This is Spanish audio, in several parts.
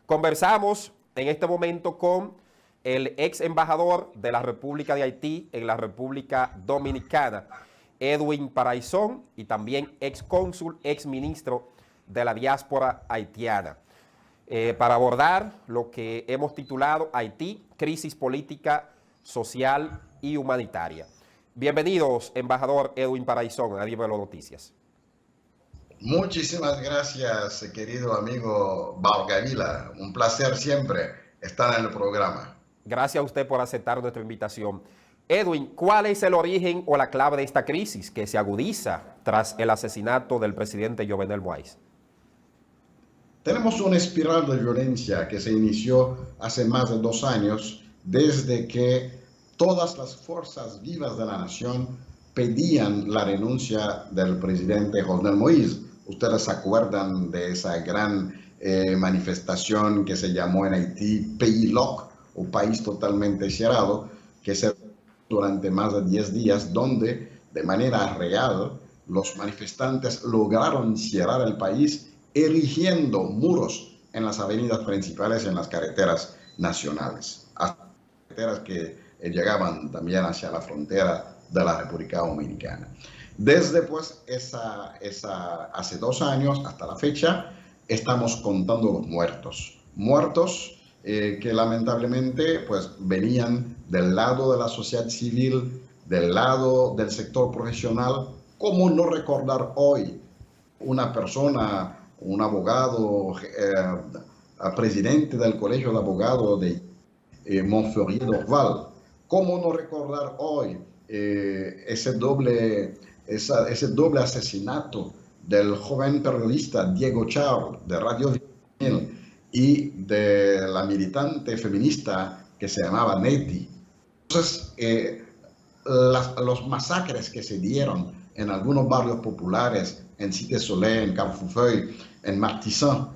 Conversamos en este momento con el ex embajador de la República de Haití en la República Dominicana, Edwin Paraisón, y también ex cónsul, ex ministro de la diáspora haitiana, para abordar lo que hemos titulado Haití, crisis política, social y humanitaria. Bienvenidos, embajador Edwin Paraisón, a Dímelo Noticias. Muchísimas gracias, querido amigo Valgavila. Un placer siempre estar en el programa. Gracias a usted por aceptar nuestra invitación. Edwin, ¿cuál es el origen o la clave de esta crisis que se agudiza tras el asesinato del presidente Jovenel Moïse? Tenemos una espiral de violencia que se inició hace más de 2 años, desde que todas las fuerzas vivas de la nación pedían la renuncia del presidente Jovenel Moïse. Ustedes se acuerdan de esa gran manifestación que se llamó en Haití Pays Loc, o país totalmente cerrado, que se durante más de 10 días, donde de manera real los manifestantes lograron cerrar el país erigiendo muros en las avenidas principales y en las carreteras nacionales, hasta carreteras que llegaban también hacia la frontera de la República Dominicana. Desde pues hace 2 años hasta la fecha estamos contando los muertos que lamentablemente pues venían del lado de la sociedad civil, del lado del sector profesional. ¿Cómo no recordar hoy una persona, un abogado, presidente del Colegio de Abogados de Montferrier d'Orval? ¿Cómo no recordar hoy ese doble asesinato del joven periodista Diego Charles de Radio Victorine y de la militante feminista que se llamaba Neti? Entonces, los masacres que se dieron en algunos barrios populares, en Cité Soleil, en Carrefour, en Martissan,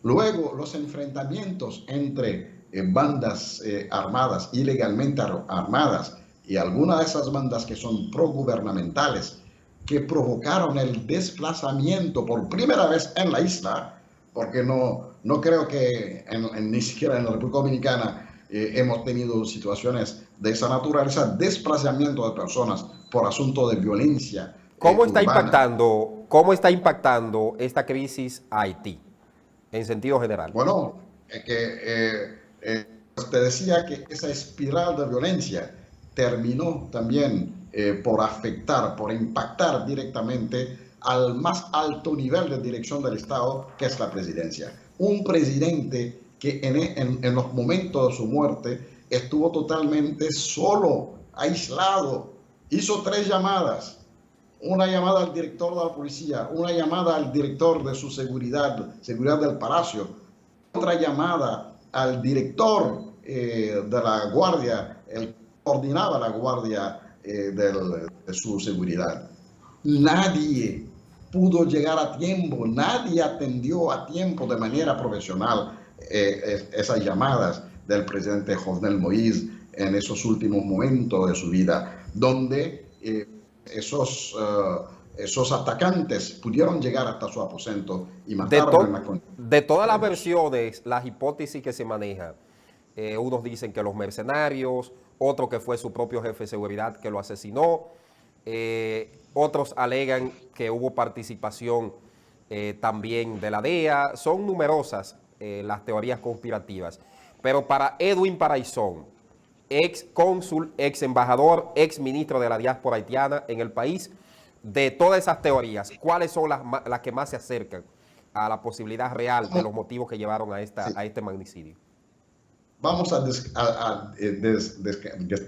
luego los enfrentamientos entre bandas armadas, ilegalmente armadas, y algunas de esas bandas que son progubernamentales, que provocaron el desplazamiento por primera vez en la isla, porque no creo que ni siquiera en la República Dominicana hemos tenido situaciones de esa naturaleza, desplazamiento de personas por asunto de violencia. ¿Cómo está impactando esta crisis a Haití en sentido general? Bueno, te decía que esa espiral de violencia terminó también por afectar, por impactar directamente al más alto nivel de dirección del Estado, que es la presidencia. Un presidente que en los momentos de su muerte estuvo totalmente solo, aislado. Hizo 3 llamadas. Una llamada al director de la policía, una llamada al director de su seguridad del palacio, otra llamada al director de la guardia, el que coordinaba la guardia de su seguridad. Nadie pudo llegar a tiempo, nadie atendió a tiempo de manera profesional esas llamadas del presidente Jovenel Moïse en esos últimos momentos de su vida, donde esos atacantes pudieron llegar hasta su aposento y matarlo. De todas las versiones, las hipótesis que se manejan, unos dicen que los mercenarios, otro que fue su propio jefe de seguridad que lo asesinó, otros alegan que hubo participación también de la DEA. Son numerosas las teorías conspirativas, pero para Edwin Paraisón, ex cónsul, ex embajador, ex ministro de la diáspora haitiana en el país, de todas esas teorías, ¿cuáles son las que más se acercan a la posibilidad real de los motivos que llevaron a este magnicidio? Vamos a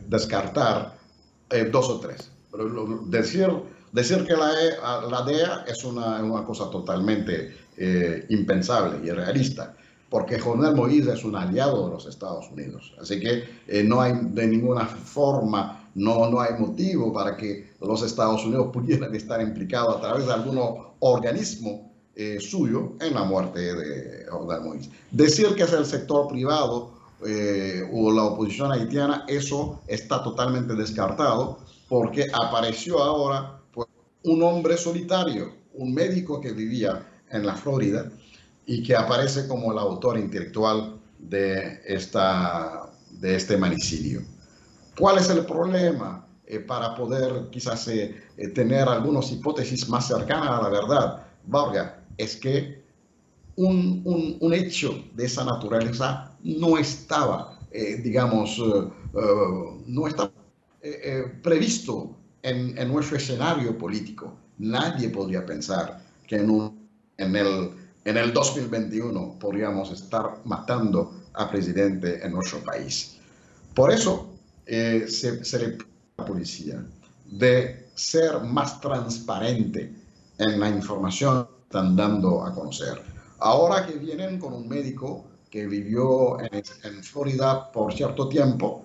descartar 2 o 3. Pero decir que la DEA es una cosa totalmente impensable y irrealista, porque Jovenel Moïse es un aliado de los Estados Unidos. Así que no hay de ninguna forma, no hay motivo para que los Estados Unidos pudieran estar implicados a través de algún organismo suyo en la muerte de Jovenel Moïse. Decir que es el sector privado o la oposición haitiana, eso está totalmente descartado, porque apareció ahora pues, un hombre solitario, un médico que vivía en la Florida y que aparece como el autor intelectual de este magnicidio. ¿Cuál es el problema? Para poder quizás tener algunas hipótesis más cercanas a la verdad, Varga, es que un hecho de esa naturaleza no estaba, no estaba previsto en nuestro escenario político. Nadie podría pensar que en el 2021 podríamos estar matando a presidente en nuestro país. Por eso se le pide a la policía de ser más transparente en la información que están dando a conocer. Ahora que vienen con un médico que vivió en Florida por cierto tiempo,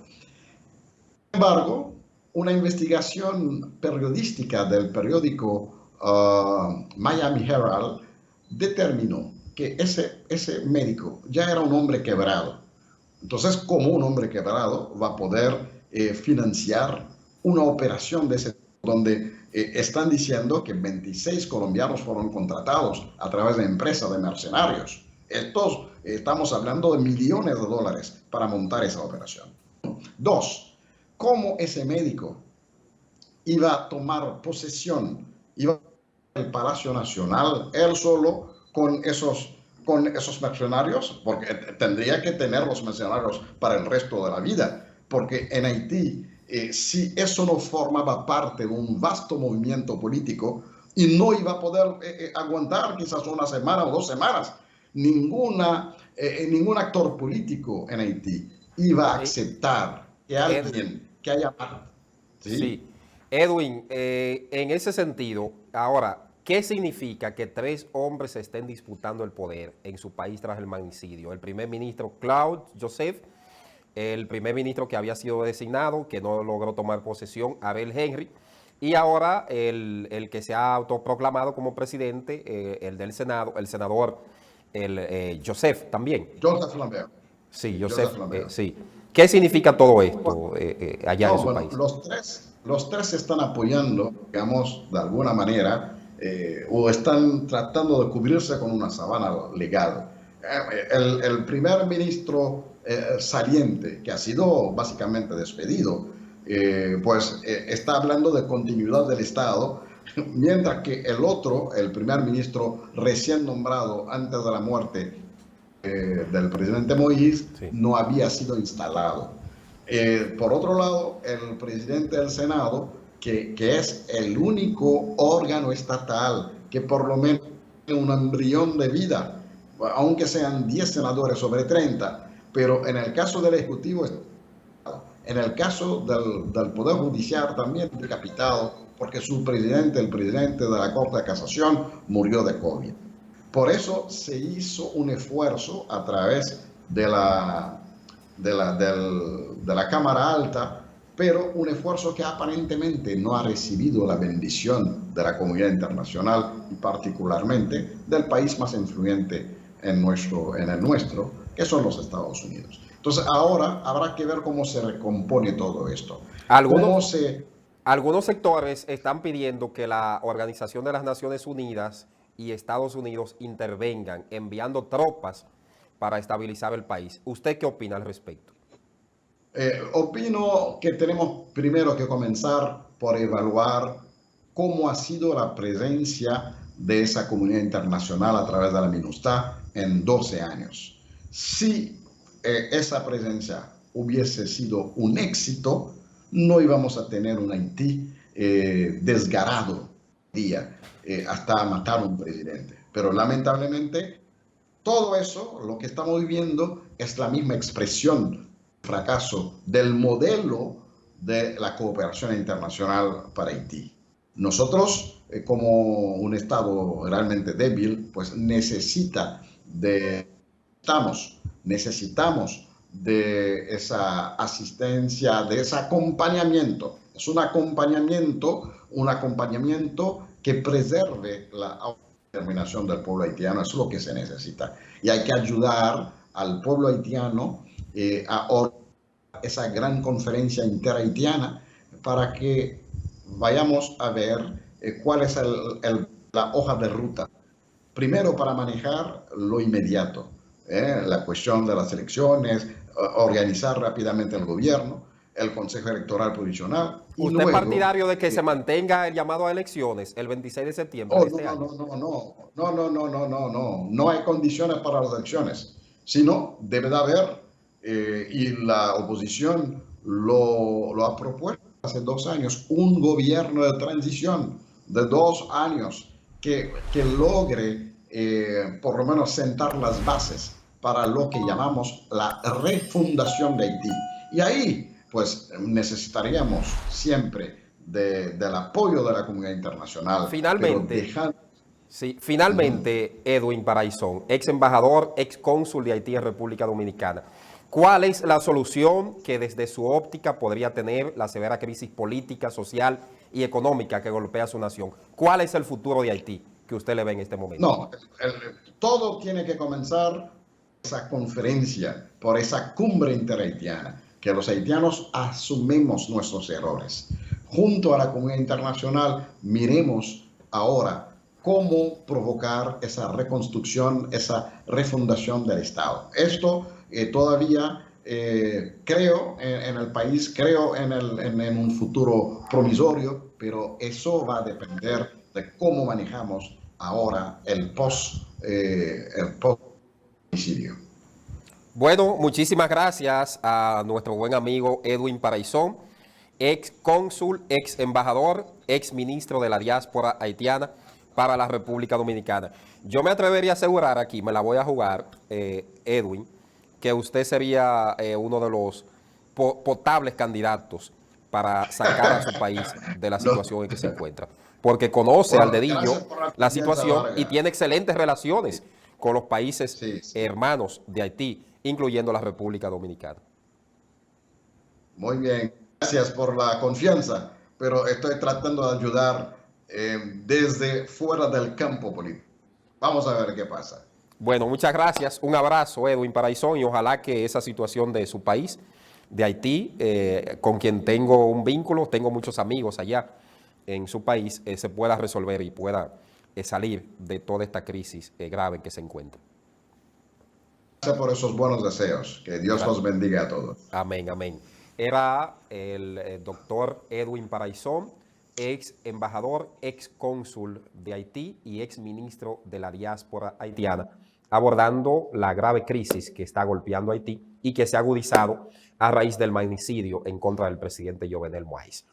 sin embargo, una investigación periodística del periódico Miami Herald determinó que ese médico ya era un hombre quebrado. Entonces, ¿cómo un hombre quebrado va a poder financiar una operación de ese tipo donde están diciendo que 26 colombianos fueron contratados a través de empresas de mercenarios? Estamos hablando de millones de dólares para montar esa operación. Dos, ¿cómo ese médico iba a tomar posesión, iba al Palacio Nacional él solo con esos mercenarios? Porque tendría que tener los mercenarios para el resto de la vida, porque en Haití, si eso no formaba parte de un vasto movimiento político, y no iba a poder aguantar quizás una semana o 2 semanas, ningún actor político en Haití iba a aceptar que alguien que haya... Sí. ¿Sí? Edwin, en ese sentido, ahora, ¿qué significa que 3 hombres estén disputando el poder en su país tras el magnicidio? El primer ministro Claude Joseph, el primer ministro que había sido designado, que no logró tomar posesión, Ariel Henry, y ahora el que se ha autoproclamado como presidente, el del Senado, el senador Joseph también. Joseph Lambert. Sí, Sí, Joseph, Joseph Lambert. sí. ¿Qué significa todo esto allá en No, su bueno, país? los tres se están apoyando, digamos, de alguna manera, o están tratando de cubrirse con una sabana legal. El primer ministro saliente, que ha sido básicamente despedido, está hablando de continuidad del Estado, mientras que el otro, el primer ministro recién nombrado antes de la muerte del presidente Moïse, Sí. no había sido instalado. Por otro lado, el presidente del Senado, que es el único órgano estatal que por lo menos tiene un embrión de vida, aunque sean 10 senadores sobre 30, pero en el caso del Ejecutivo, en el caso del Poder Judicial también decapitado, porque su presidente, el presidente de la Corte de Casación, murió de COVID. Por eso se hizo un esfuerzo a través de la Cámara Alta, pero un esfuerzo que aparentemente no ha recibido la bendición de la comunidad internacional y particularmente del país más influyente en el nuestro, que son los Estados Unidos. Entonces ahora habrá que ver cómo se recompone todo esto. Cómo Algunos, se... algunos sectores están pidiendo que la Organización de las Naciones Unidas y Estados Unidos intervengan enviando tropas para estabilizar el país. ¿Usted qué opina al respecto? Opino que tenemos primero que comenzar por evaluar cómo ha sido la presencia de esa comunidad internacional a través de la MINUSTAH en 12 años. Si esa presencia hubiese sido un éxito, no íbamos a tener un Haití desgarrado hasta matar a un presidente. Pero lamentablemente todo eso, lo que estamos viviendo, es la misma expresión fracaso del modelo de la cooperación internacional para Haití. Nosotros, como un Estado realmente débil, pues necesitamos de esa asistencia, de ese acompañamiento. Es un acompañamiento que preserve la determinación del pueblo haitiano, eso es lo que se necesita. Y hay que ayudar al pueblo haitiano a organizar esa gran conferencia interhaitiana para que vayamos a ver cuál es la hoja de ruta. primero para manejar lo inmediato, la cuestión de las elecciones, organizar rápidamente el gobierno, el Consejo Electoral Provisional. Y ¿Usted es luego, partidario de que se mantenga el llamado a elecciones el 26 de septiembre de este año? No hay condiciones para las elecciones, sino debe de haber, y la oposición lo ha propuesto hace 2 años, un gobierno de transición de 2 años que logre por lo menos sentar las bases para lo que llamamos la refundación de Haití. Y ahí, pues, necesitaríamos siempre del apoyo de la comunidad internacional. Finalmente, finalmente, Edwin Paraisón, ex embajador, ex cónsul de Haití en República Dominicana, ¿cuál es la solución que desde su óptica podría tener la severa crisis política, social y económica que golpea a su nación? ¿Cuál es el futuro de Haití que usted le ve en este momento? No, todo tiene que comenzar esa conferencia, por esa cumbre interhaitiana, que los haitianos asumimos nuestros errores. Junto a la comunidad internacional, miremos ahora cómo provocar esa reconstrucción, esa refundación del Estado. Esto todavía creo en el país, creo en un futuro promisorio, pero eso va a depender de cómo manejamos ahora el post-homicidio. Bueno, muchísimas gracias a nuestro buen amigo Edwin Paraisón, ex cónsul, ex embajador, ex ministro de la diáspora haitiana para la República Dominicana. Yo me atrevería a asegurar aquí, me la voy a jugar, Edwin, que usted sería uno de los potables candidatos para sacar a su país de la situación en que se encuentra. Porque conoce al dedillo la situación y tiene excelentes relaciones con los países hermanos de Haití, incluyendo la República Dominicana. Muy bien, gracias por la confianza, pero estoy tratando de ayudar desde fuera del campo político. Vamos a ver qué pasa. Bueno, muchas gracias. Un abrazo, Edwin Paraisón, y ojalá que esa situación de su país, de Haití, con quien tengo un vínculo, tengo muchos amigos allá en su país, se pueda resolver y pueda salir de toda esta crisis grave en que se encuentra. Gracias por esos buenos deseos. Que Dios los bendiga a todos. Amén, amén. Era el doctor Edwin Paraisón, ex embajador, ex cónsul de Haití y ex ministro de la diáspora haitiana, abordando la grave crisis que está golpeando a Haití y que se ha agudizado a raíz del magnicidio en contra del presidente Jovenel Moïse.